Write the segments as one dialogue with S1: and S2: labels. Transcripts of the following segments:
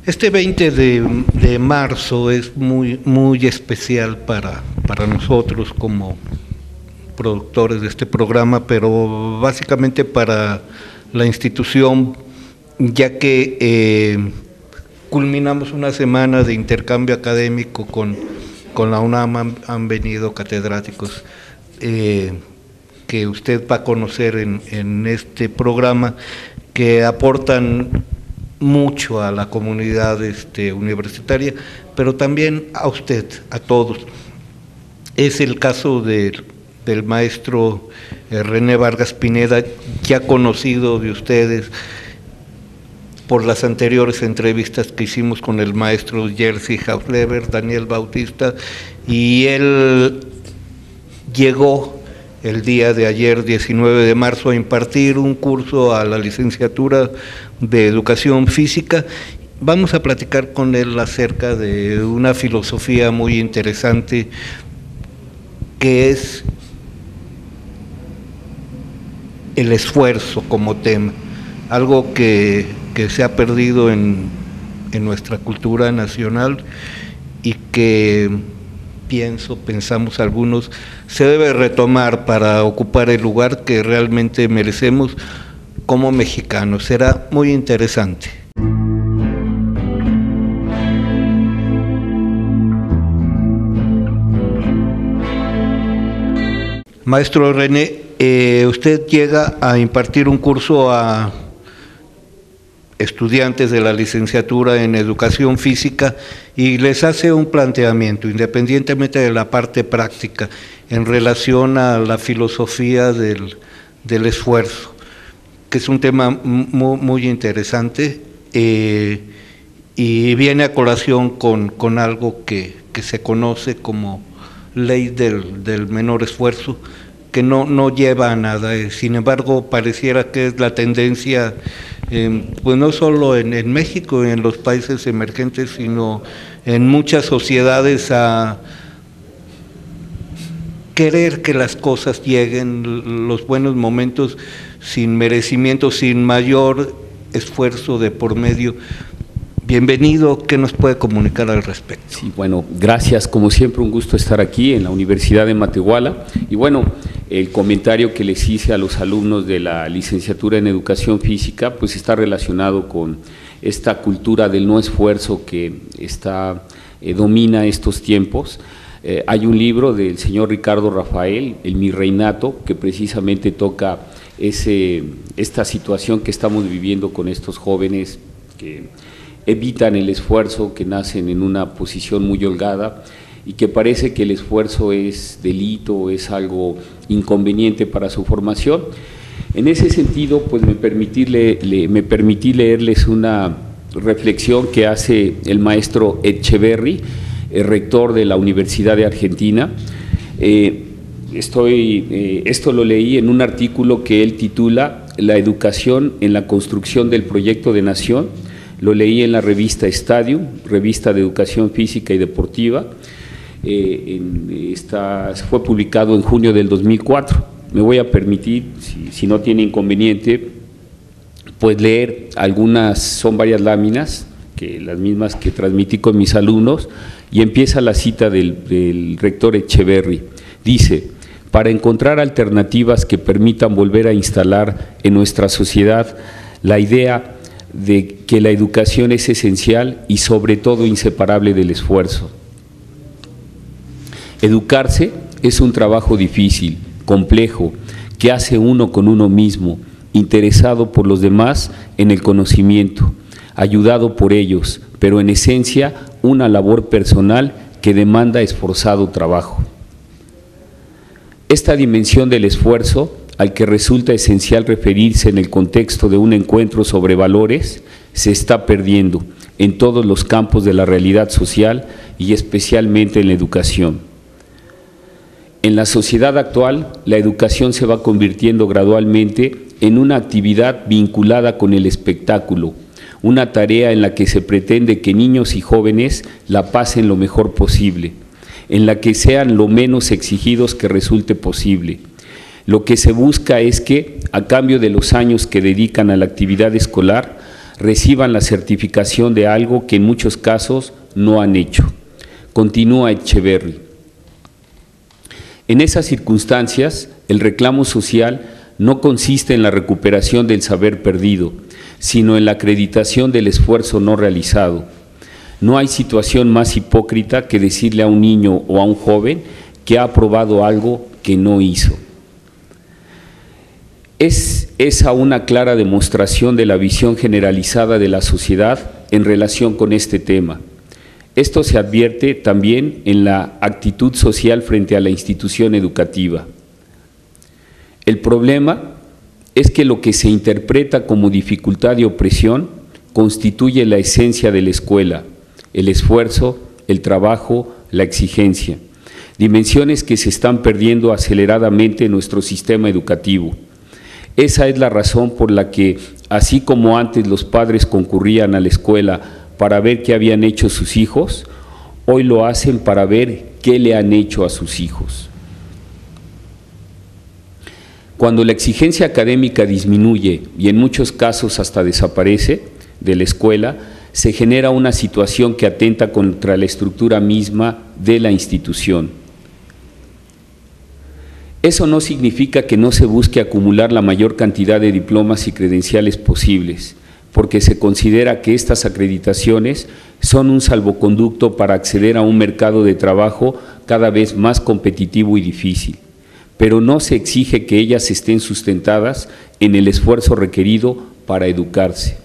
S1: Este 20 de marzo es muy especial para nosotros como productores de este programa, pero básicamente para la institución, ya que culminamos una semana de intercambio académico con la UNAM. Han venido catedráticos que usted va a conocer en este programa, que aportan mucho a la comunidad universitaria, pero también a usted, a todos. Es el caso del maestro René Vargas Pineda, ya conocido de ustedes por las anteriores entrevistas que hicimos con el maestro Jerzy Hausleber, Daniel Bautista, y él llegó el día de ayer, 19 de marzo, a impartir un curso a la licenciatura de Educación Física. Vamos a platicar con él acerca de una filosofía muy interesante que es el esfuerzo como tema, algo que se ha perdido en nuestra cultura nacional y que pensamos algunos, se debe retomar para ocupar el lugar que realmente merecemos como mexicanos. Será muy interesante. Maestro René, usted llega a impartir un curso a estudiantes de la licenciatura en Educación Física y les hace un planteamiento, independientemente de la parte práctica, en relación a la filosofía del esfuerzo, que es un tema muy interesante y viene a colación con algo que se conoce como ley del menor esfuerzo, que no lleva a nada. Sin embargo, pareciera que es la tendencia, pues no solo en México, en los países emergentes, sino en muchas sociedades, a querer que las cosas lleguen, los buenos momentos, sin merecimiento, sin mayor esfuerzo de por medio. Bienvenido, ¿qué nos puede comunicar al respecto?
S2: Sí, bueno, gracias, como siempre un gusto estar aquí en la Universidad de Matehuala. Y bueno, el comentario que les hice a los alumnos de la licenciatura en Educación Física, pues está relacionado con esta cultura del no esfuerzo que domina estos tiempos. Hay un libro del señor Ricardo Rafael, El Mi Reinato, que precisamente toca esta situación que estamos viviendo con estos jóvenes que evitan el esfuerzo, que nacen en una posición muy holgada y que parece que el esfuerzo es delito, es algo inconveniente para su formación. En ese sentido, pues me permití leerles una reflexión que hace el maestro Etcheverry, el rector de la Universidad de Argentina. Esto lo leí en un artículo que él titula La educación en la construcción del proyecto de nación. Lo leí en la revista Stadium, revista de educación física y deportiva. Fue publicado en junio del 2004. Me voy a permitir, si no tiene inconveniente, pues leer algunas, son varias láminas, las mismas que transmití con mis alumnos, y empieza la cita del rector Etcheverry. Dice: para encontrar alternativas que permitan volver a instalar en nuestra sociedad la idea de que la educación es esencial y sobre todo inseparable del esfuerzo. Educarse es un trabajo difícil, complejo, que hace uno con uno mismo, interesado por los demás en el conocimiento, ayudado por ellos, pero en esencia una labor personal que demanda esforzado trabajo. Esta dimensión del esfuerzo, al que resulta esencial referirse en el contexto de un encuentro sobre valores, se está perdiendo en todos los campos de la realidad social y especialmente en la educación. En la sociedad actual, la educación se va convirtiendo gradualmente en una actividad vinculada con el espectáculo, una tarea en la que se pretende que niños y jóvenes la pasen lo mejor posible, en la que sean lo menos exigidos que resulte posible. Lo que se busca es que, a cambio de los años que dedican a la actividad escolar, reciban la certificación de algo que en muchos casos no han hecho. Continúa Echeverry. En esas circunstancias, el reclamo social no consiste en la recuperación del saber perdido, sino en la acreditación del esfuerzo no realizado. No hay situación más hipócrita que decirle a un niño o a un joven que ha aprobado algo que no hizo. Es esa una clara demostración de la visión generalizada de la sociedad en relación con este tema. Esto se advierte también en la actitud social frente a la institución educativa. El problema es que lo que se interpreta como dificultad y opresión constituye la esencia de la escuela, el esfuerzo, el trabajo, la exigencia, dimensiones que se están perdiendo aceleradamente en nuestro sistema educativo. Esa es la razón por la que, así como antes los padres concurrían a la escuela para ver qué habían hecho sus hijos, hoy lo hacen para ver qué le han hecho a sus hijos. Cuando la exigencia académica disminuye y en muchos casos hasta desaparece de la escuela, se genera una situación que atenta contra la estructura misma de la institución. Eso no significa que no se busque acumular la mayor cantidad de diplomas y credenciales posibles, porque se considera que estas acreditaciones son un salvoconducto para acceder a un mercado de trabajo cada vez más competitivo y difícil, pero no se exige que ellas estén sustentadas en el esfuerzo requerido para educarse.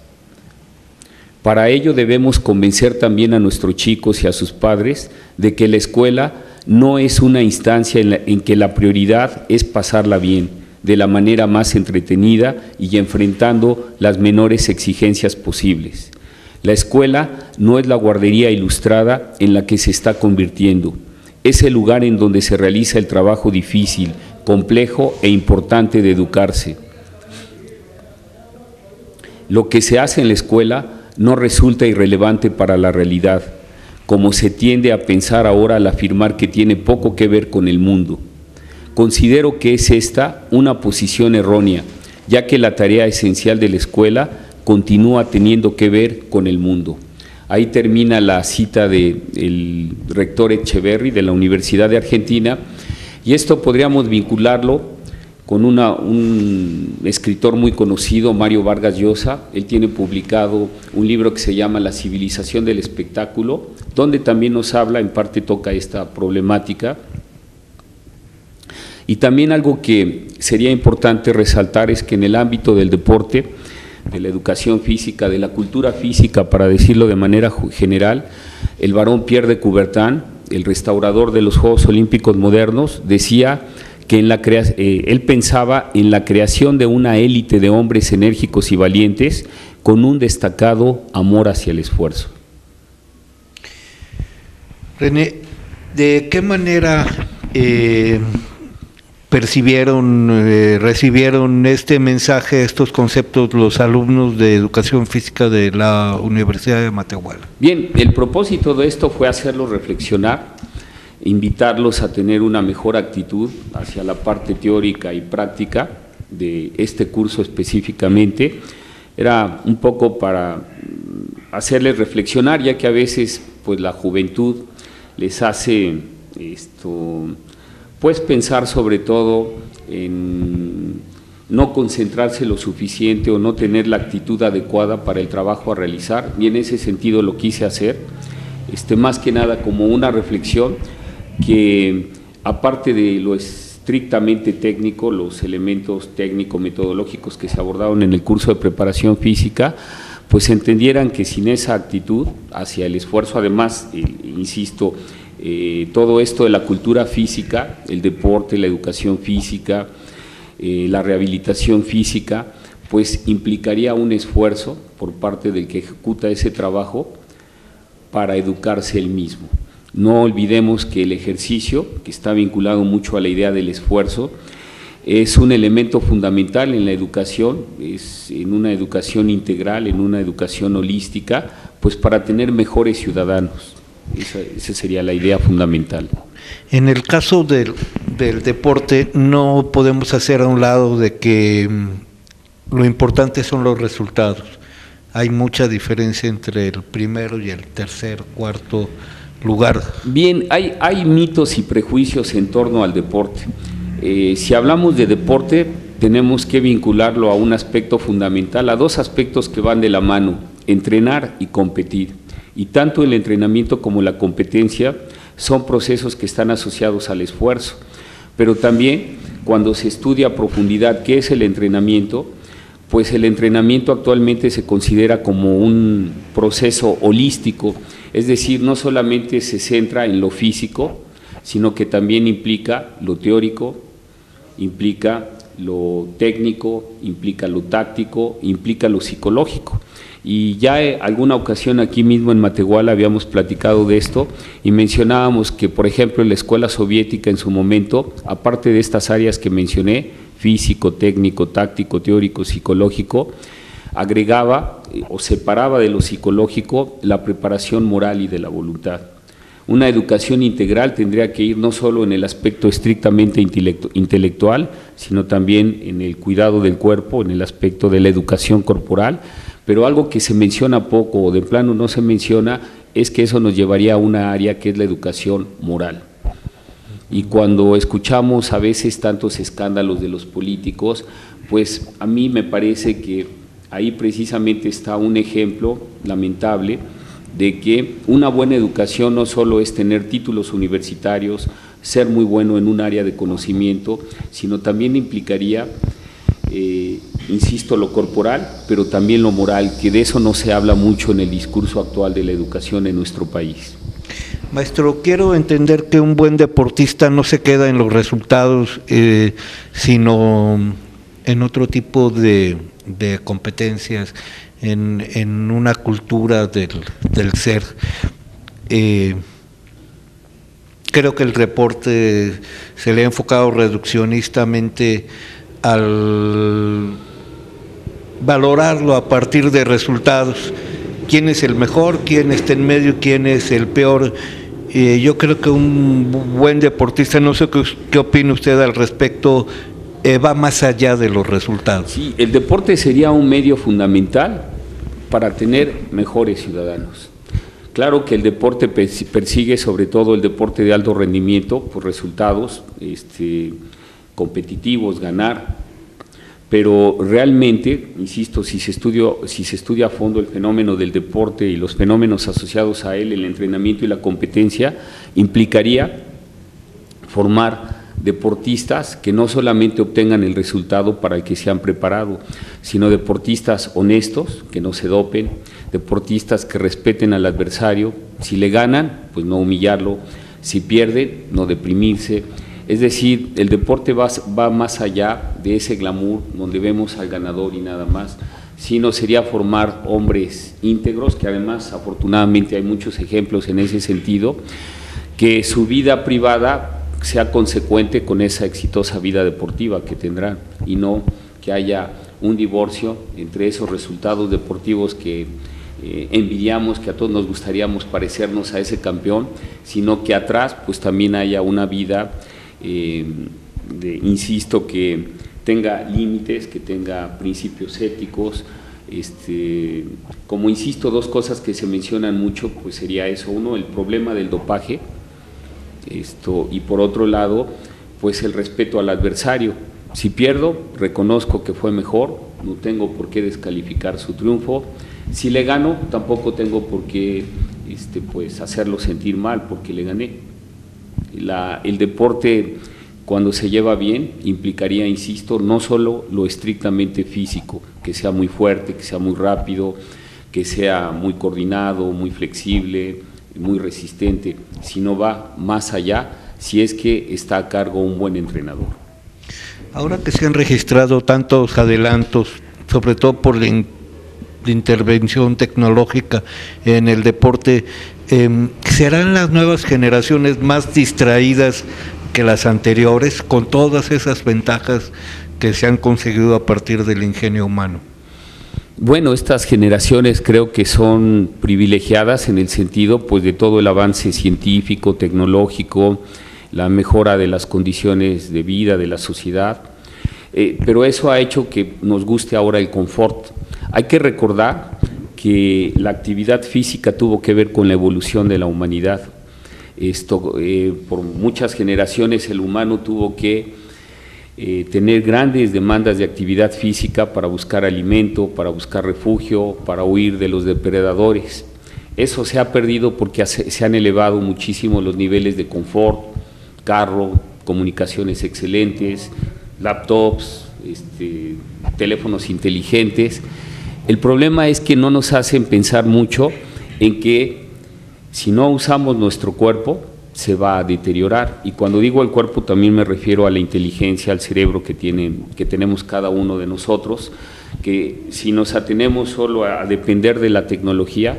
S2: Para ello debemos convencer también a nuestros chicos y a sus padres de que la escuela no es una instancia en que la prioridad es pasarla bien, de la manera más entretenida y enfrentando las menores exigencias posibles. La escuela no es la guardería ilustrada en la que se está convirtiendo, es el lugar en donde se realiza el trabajo difícil, complejo e importante de educarse. Lo que se hace en la escuela no resulta irrelevante para la realidad, como se tiende a pensar ahora al afirmar que tiene poco que ver con el mundo. Considero que es esta una posición errónea, ya que la tarea esencial de la escuela continúa teniendo que ver con el mundo. Ahí termina la cita del rector Echeverry de la Universidad de Argentina, y esto podríamos vincularlo con un escritor muy conocido, Mario Vargas Llosa. Él tiene publicado un libro que se llama La civilización del espectáculo, donde también nos habla, en parte toca esta problemática. Y también algo que sería importante resaltar es que en el ámbito del deporte, de la educación física, de la cultura física, para decirlo de manera general, el barón Pierre de Coubertin, el restaurador de los Juegos Olímpicos modernos, decía que él pensaba en la creación de una élite de hombres enérgicos y valientes con un destacado amor hacia el esfuerzo.
S1: René, ¿de qué manera recibieron este mensaje, estos conceptos los alumnos de educación física de la Universidad de Matehuala?
S2: Bien, el propósito de esto fue hacerlos reflexionar, invitarlos a tener una mejor actitud hacia la parte teórica y práctica de este curso específicamente. Era un poco para hacerles reflexionar, ya que a veces pues la juventud les hace pues pensar sobre todo en no concentrarse lo suficiente o no tener la actitud adecuada para el trabajo a realizar, y en ese sentido lo quise hacer, más que nada como una reflexión que, aparte de lo estrictamente técnico, los elementos técnico-metodológicos que se abordaron en el curso de preparación física, pues entendieran que sin esa actitud hacia el esfuerzo, además, insisto, todo esto de la cultura física, el deporte, la educación física, la rehabilitación física, pues implicaría un esfuerzo por parte del que ejecuta ese trabajo para educarse él mismo. No olvidemos que el ejercicio, que está vinculado mucho a la idea del esfuerzo, es un elemento fundamental en la educación, es en una educación integral, en una educación holística, pues para tener mejores ciudadanos. Esa sería la idea fundamental.
S1: En el caso del deporte, no podemos hacer a un lado de que lo importante son los resultados. hay mucha diferencia entre el primero y el tercer, cuarto lugar.
S2: Bien, hay mitos y prejuicios en torno al deporte. Si hablamos de deporte, tenemos que vincularlo a un aspecto fundamental, a dos aspectos que van de la mano: entrenar y competir. Y tanto el entrenamiento como la competencia son procesos que están asociados al esfuerzo, pero también cuando se estudia a profundidad qué es el entrenamiento, pues el entrenamiento actualmente se considera como un proceso holístico, es decir, no solamente se centra en lo físico, sino que también implica lo teórico, implica lo técnico, implica lo táctico, implica lo psicológico. Y ya alguna ocasión aquí mismo en Matehuala habíamos platicado de esto y mencionábamos que, por ejemplo, en la escuela soviética en su momento, aparte de estas áreas que mencioné, físico, técnico, táctico, teórico, psicológico, agregaba o separaba de lo psicológico la preparación moral y de la voluntad. Una educación integral tendría que ir no solo en el aspecto estrictamente intelectual, sino también en el cuidado del cuerpo, en el aspecto de la educación corporal, pero algo que se menciona poco o de plano no se menciona es que eso nos llevaría a una área que es la educación moral. Y cuando escuchamos a veces tantos escándalos de los políticos, pues a mí me parece que ahí precisamente está un ejemplo lamentable de que una buena educación no solo es tener títulos universitarios, ser muy bueno en un área de conocimiento, sino también implicaría, insisto, lo corporal, pero también lo moral, que de eso no se habla mucho en el discurso actual de la educación en nuestro país.
S1: Maestro, quiero entender que un buen deportista no se queda en los resultados, sino en otro tipo de competencias, en una cultura del ser. Creo que el deporte se le ha enfocado reduccionistamente al valorarlo a partir de resultados. ¿Quién es el mejor? ¿Quién está en medio? ¿Quién es el peor? Yo creo que un buen deportista, no sé qué opina usted al respecto, va más allá de los resultados.
S2: Sí, el deporte sería un medio fundamental para tener mejores ciudadanos. Claro que el deporte persigue, sobre todo el deporte de alto rendimiento, por resultados competitivos, ganar, pero realmente, insisto, si se estudia a fondo el fenómeno del deporte y los fenómenos asociados a él, el entrenamiento y la competencia, implicaría formar deportistas que no solamente obtengan el resultado para el que se han preparado, sino deportistas honestos, que no se dopen, deportistas que respeten al adversario, si le ganan, pues no humillarlo, si pierden, no deprimirse. Es decir, el deporte va más allá de ese glamour donde vemos al ganador y nada más, sino sería formar hombres íntegros, que además afortunadamente hay muchos ejemplos en ese sentido, que su vida privada sea consecuente con esa exitosa vida deportiva que tendrán y no que haya un divorcio entre esos resultados deportivos que envidiamos, que a todos nos gustaríamos parecernos a ese campeón, sino que atrás pues también haya una vida, insisto, que tenga límites, que tenga principios éticos. Como insisto, dos cosas que se mencionan mucho, pues sería eso: uno, el problema del dopaje, y por otro lado, pues el respeto al adversario. Si pierdo, reconozco que fue mejor, no tengo por qué descalificar su triunfo. Si le gano, tampoco tengo por qué pues hacerlo sentir mal porque le gané. El deporte, cuando se lleva bien, implicaría, insisto, no solo lo estrictamente físico, que sea muy fuerte, que sea muy rápido, que sea muy coordinado, muy flexible, muy resistente, sino va más allá si es que está a cargo un buen entrenador.
S1: Ahora que se han registrado tantos adelantos, sobre todo por la intervención tecnológica en el deporte, ¿serán las nuevas generaciones más distraídas que las anteriores, con todas esas ventajas que se han conseguido a partir del ingenio humano?
S2: Bueno, estas generaciones creo que son privilegiadas en el sentido pues de todo el avance científico, tecnológico, la mejora de las condiciones de vida de la sociedad, pero eso ha hecho que nos guste ahora el confort. Hay que recordar que la actividad física tuvo que ver con la evolución de la humanidad. Por muchas generaciones el humano tuvo que tener grandes demandas de actividad física para buscar alimento, para buscar refugio, para huir de los depredadores. Eso se ha perdido porque se han elevado muchísimo los niveles de confort, carro, comunicaciones excelentes, laptops, teléfonos inteligentes. El problema es que no nos hacen pensar mucho en que si no usamos nuestro cuerpo, se va a deteriorar. Y cuando digo el cuerpo también me refiero a la inteligencia, al cerebro que tenemos cada uno de nosotros, que si nos atenemos solo a depender de la tecnología,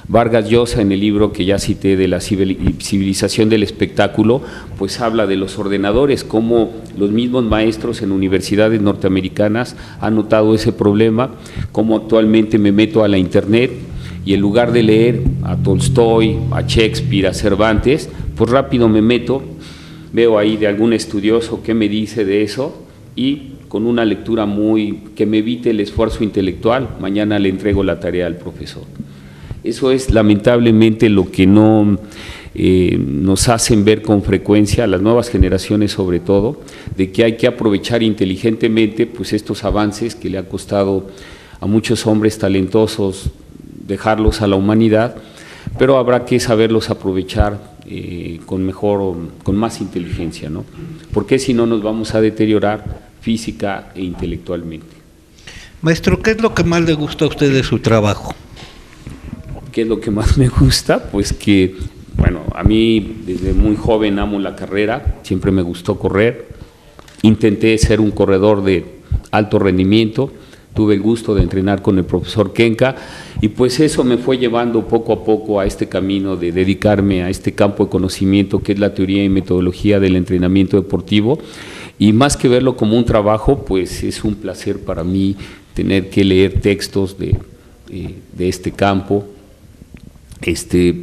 S2: Vargas Llosa, en el libro que ya cité de la civilización del espectáculo, pues habla de los ordenadores, cómo los mismos maestros en universidades norteamericanas han notado ese problema, cómo actualmente me meto a la internet y en lugar de leer a Tolstoy, a Shakespeare, a Cervantes, pues rápido me meto, veo ahí de algún estudioso qué me dice de eso y con una lectura que me evite el esfuerzo intelectual, mañana le entrego la tarea al profesor. Eso es lamentablemente lo que no nos hacen ver con frecuencia, a las nuevas generaciones sobre todo, de que hay que aprovechar inteligentemente pues estos avances que le ha costado a muchos hombres talentosos dejarlos a la humanidad, pero habrá que saberlos aprovechar con más inteligencia, ¿no? Porque si no nos vamos a deteriorar física e intelectualmente.
S1: Maestro, ¿qué es lo que más le gusta a usted de su trabajo?
S2: ¿Qué es lo que más me gusta? Pues que, bueno, a mí desde muy joven amo la carrera, siempre me gustó correr, intenté ser un corredor de alto rendimiento, tuve el gusto de entrenar con el profesor Kenka y pues eso me fue llevando poco a poco a este camino de dedicarme a este campo de conocimiento que es la teoría y metodología del entrenamiento deportivo y más que verlo como un trabajo, pues es un placer para mí tener que leer textos de este campo,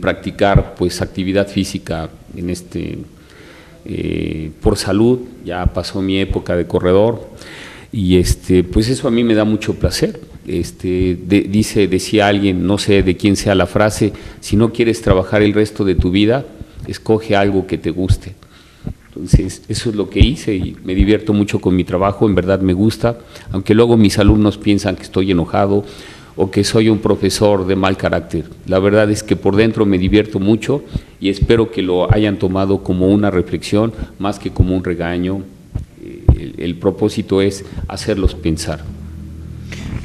S2: practicar pues actividad física por salud, ya pasó mi época de corredor y pues eso a mí me da mucho placer. Decía alguien, no sé de quién sea la frase, si no quieres trabajar el resto de tu vida, escoge algo que te guste. Entonces, eso es lo que hice y me divierto mucho con mi trabajo, en verdad me gusta, aunque luego mis alumnos piensan que estoy enojado o que soy un profesor de mal carácter. La verdad es que por dentro me divierto mucho y espero que lo hayan tomado como una reflexión más que como un regaño. El propósito es hacerlos pensar.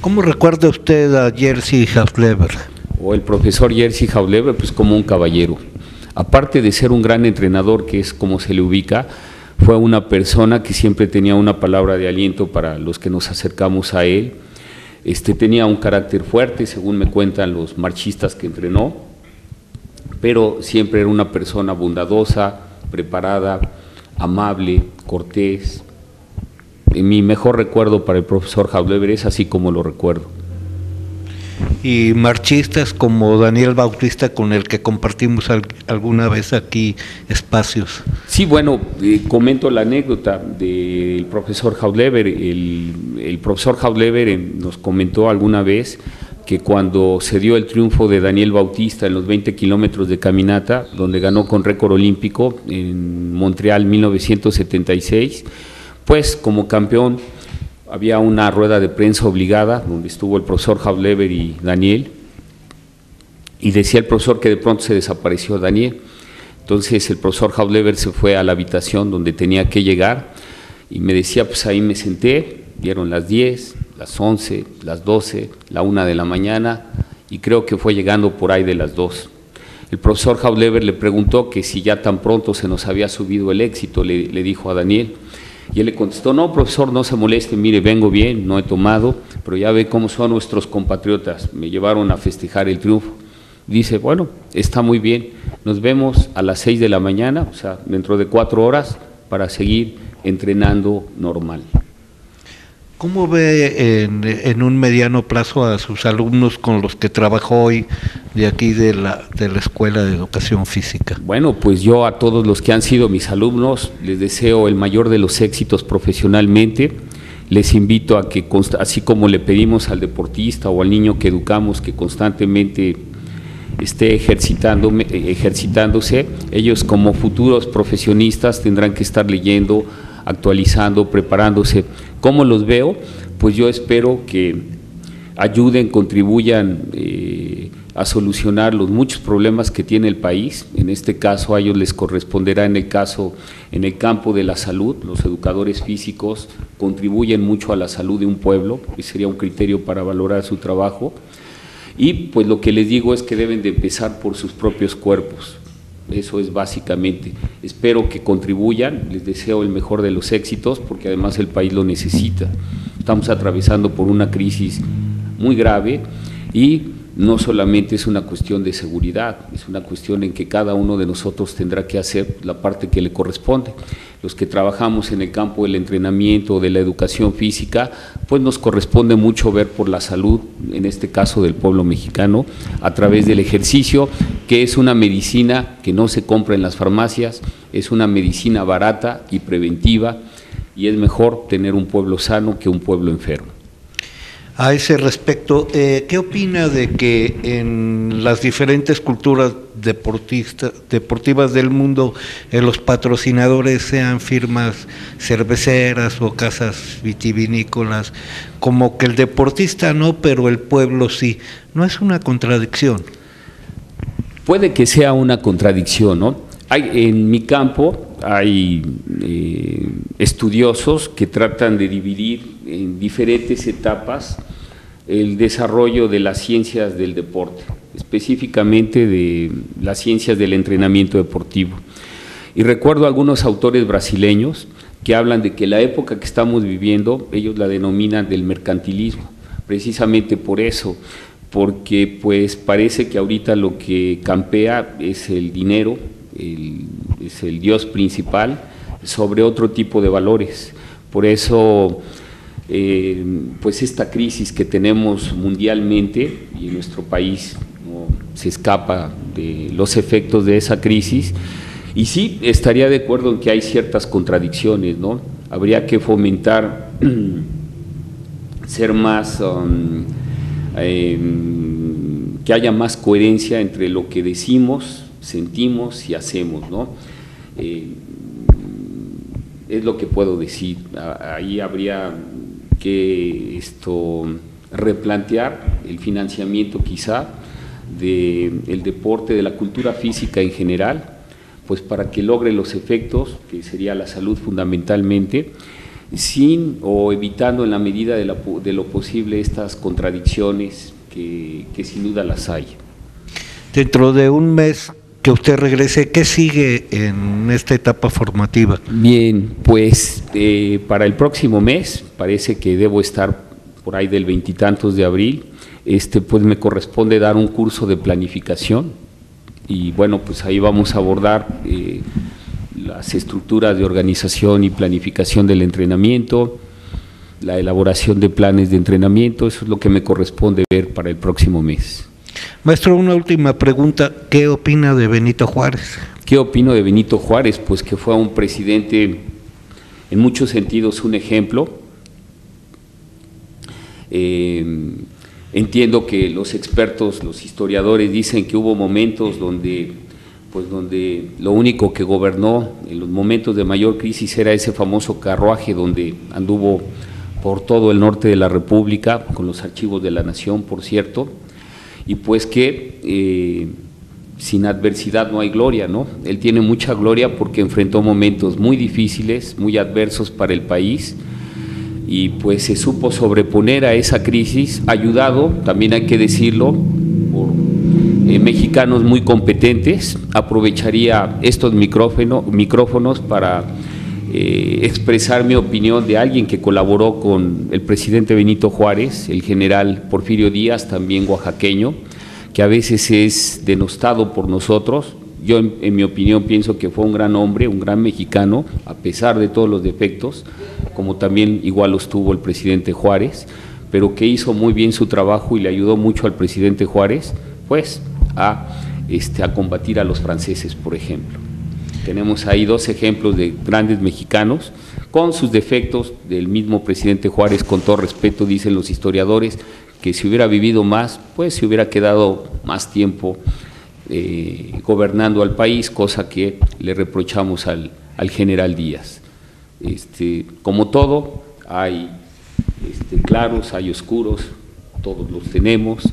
S1: ¿Cómo recuerda usted a Jerzy Hausleber?
S2: O el profesor Jerzy Hausleber, pues como un caballero. Aparte de ser un gran entrenador, que es como se le ubica, fue una persona que siempre tenía una palabra de aliento para los que nos acercamos a él. Tenía un carácter fuerte, según me cuentan los marchistas que entrenó, pero siempre era una persona bondadosa, preparada, amable, cortés. Mi mejor recuerdo para el profesor Hausleber es así como lo recuerdo.
S1: Y marchistas como Daniel Bautista, con el que compartimos alguna vez aquí espacios.
S2: Sí, bueno, comento la anécdota del profesor Hausleber. El profesor Hausleber nos comentó alguna vez que cuando se dio el triunfo de Daniel Bautista en los 20 kilómetros de caminata, donde ganó con récord olímpico en Montreal 1976, pues como campeón había una rueda de prensa obligada donde estuvo el profesor Hausleber y Daniel, y decía el profesor que de pronto se desapareció Daniel. Entonces el profesor Hausleber se fue a la habitación donde tenía que llegar y me decía, pues ahí me senté, dieron las 10, las 11, las 12, la 1 de la mañana y creo que fue llegando por ahí de las 2. El profesor Hausleber le preguntó que si ya tan pronto se nos había subido el éxito, le dijo a Daniel. Y él le contestó, no, profesor, no se moleste, mire, vengo bien, no he tomado, pero ya ve cómo son nuestros compatriotas, me llevaron a festejar el triunfo. Dice, bueno, está muy bien, nos vemos a las 6 de la mañana, o sea, dentro de 4 horas, para seguir entrenando normal.
S1: ¿Cómo ve en un mediano plazo a sus alumnos con los que trabajó hoy de aquí de la Escuela de Educación Física?
S2: Bueno, pues yo a todos los que han sido mis alumnos les deseo el mayor de los éxitos profesionalmente les invito a que, así como le pedimos al deportista o al niño que educamos que constantemente esté ejercitándose, ellos como futuros profesionistas tendrán que estar leyendo, actualizando, preparándose. ¿Cómo los veo? Pues yo espero que ayuden, contribuyan a solucionar los muchos problemas que tiene el país. En este caso a ellos les corresponderá en el campo de la salud. Los educadores físicos contribuyen mucho a la salud de un pueblo, y sería un criterio para valorar su trabajo. Y pues lo que les digo es que deben de empezar por sus propios cuerpos. Eso es básicamente. Espero que contribuyan, les deseo el mejor de los éxitos, porque además el país lo necesita. Estamos atravesando por una crisis muy grave y no solamente es una cuestión de seguridad, es una cuestión en que cada uno de nosotros tendrá que hacer la parte que le corresponde. Los que trabajamos en el campo del entrenamiento, de la educación física, pues nos corresponde mucho ver por la salud, en este caso del pueblo mexicano, a través del ejercicio, que es una medicina que no se compra en las farmacias, es una medicina barata y preventiva, y es mejor tener un pueblo sano que un pueblo enfermo.
S1: A ese respecto, ¿qué opina de que en las diferentes culturas deportivas del mundo los patrocinadores sean firmas cerveceras o casas vitivinícolas? Como que el deportista no, pero el pueblo sí. ¿No es una contradicción?
S2: Puede que sea una contradicción, ¿no? En mi campo hay estudiosos que tratan de dividir en diferentes etapas el desarrollo de las ciencias del deporte, específicamente de las ciencias del entrenamiento deportivo. Y recuerdo algunos autores brasileños que hablan de que la época que estamos viviendo, ellos la denominan del mercantilismo, precisamente por eso, porque pues parece que ahorita lo que campea es el dinero, es el dios principal sobre otro tipo de valores. Por eso pues esta crisis que tenemos mundialmente, y en nuestro país no se escapa de los efectos de esa crisis, y sí estaría de acuerdo en que hay ciertas contradicciones, ¿no? Habría que fomentar ser más que haya más coherencia entre lo que decimos, sentimos y hacemos, ¿no? Es lo que puedo decir. Ahí habría que replantear el financiamiento quizá del deporte, de la cultura física en general, pues para que logre los efectos, que sería la salud fundamentalmente, sin o evitando en la medida de lo posible estas contradicciones que sin duda las hay.
S1: Dentro de un mes que usted regrese, ¿qué sigue en esta etapa formativa?
S2: Bien, pues para el próximo mes, parece que debo estar por ahí del 20 y tantos de abril, pues me corresponde dar un curso de planificación, y bueno, pues ahí vamos a abordar las estructuras de organización y planificación del entrenamiento, la elaboración de planes de entrenamiento. Eso es lo que me corresponde ver para el próximo mes.
S1: Maestro, una última pregunta, ¿qué opina de Benito Juárez?
S2: ¿Qué opino de Benito Juárez? Pues que fue un presidente, en muchos sentidos, un ejemplo. Entiendo que los expertos, los historiadores dicen que hubo momentos donde lo único que gobernó en los momentos de mayor crisis era ese famoso carruaje donde anduvo por todo el norte de la República, con los archivos de la Nación, por cierto, y pues que sin adversidad no hay gloria, ¿no? Él tiene mucha gloria porque enfrentó momentos muy difíciles, muy adversos para el país, y pues se supo sobreponer a esa crisis, ayudado, también hay que decirlo, por mexicanos muy competentes. Aprovecharía estos micrófonos para expresar mi opinión de alguien que colaboró con el presidente Benito Juárez, el general Porfirio Díaz, también oaxaqueño, que a veces es denostado por nosotros. Yo, en mi opinión, pienso que fue un gran hombre, un gran mexicano, a pesar de todos los defectos, como también igual los tuvo el presidente Juárez, pero que hizo muy bien su trabajo y le ayudó mucho al presidente Juárez, pues, a combatir a los franceses, por ejemplo. Tenemos ahí dos ejemplos de grandes mexicanos con sus defectos. Del mismo presidente Juárez, con todo respeto, dicen los historiadores, que si hubiera vivido más, pues se hubiera quedado más tiempo gobernando al país, cosa que le reprochamos al general Díaz. Como todo, hay claros, hay oscuros, todos los tenemos,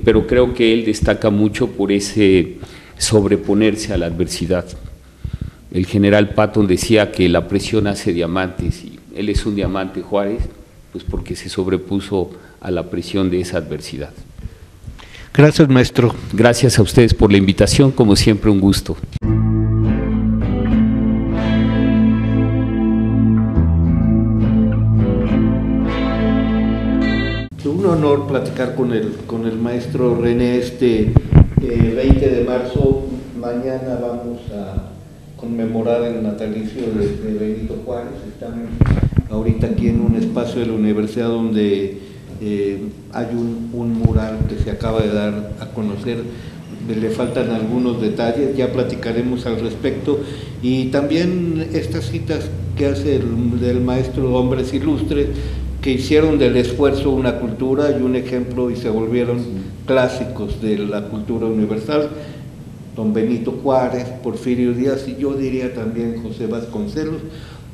S2: pero creo que él destaca mucho por ese sobreponerse a la adversidad. El general Patton decía que la presión hace diamantes, y él es un diamante, Juárez, pues porque se sobrepuso a la presión de esa adversidad.
S1: Gracias, maestro.
S2: Gracias a ustedes por la invitación, como siempre un gusto.
S1: Un honor platicar con el maestro René. 20 de marzo, mañana vamos a conmemorar el natalicio de Benito Juárez. Estamos ahorita aquí en un espacio de la universidad donde hay un mural que se acaba de dar a conocer. Le faltan algunos detalles, ya platicaremos al respecto, y también estas citas que hace del maestro Hombres Ilustres, que hicieron del esfuerzo una cultura y un ejemplo y se volvieron clásicos de la cultura universal. Don Benito Juárez, Porfirio Díaz, y yo diría también José Vasconcelos,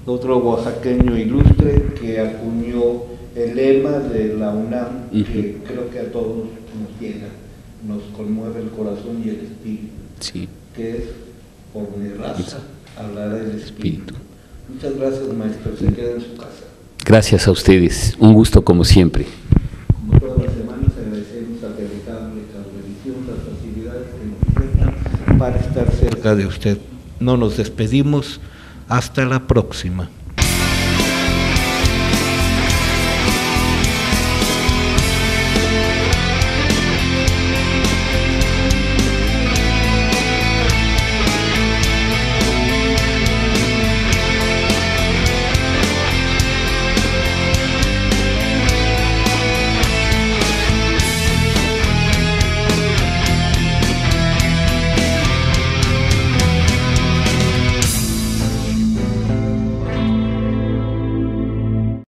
S1: otro oaxaqueño ilustre que acuñó el lema de la UNAM, que creo que a todos nos llega, nos conmueve el corazón y el espíritu, que es: por mi raza hablará el espíritu. Muchas gracias, maestro, se queda en su casa.
S2: Gracias a ustedes, un gusto como siempre.
S1: Como todas las semanas, agradecemos al veritable Cablevisión las facilidades que nos prestan para estar cerca de usted. No nos despedimos, hasta la próxima.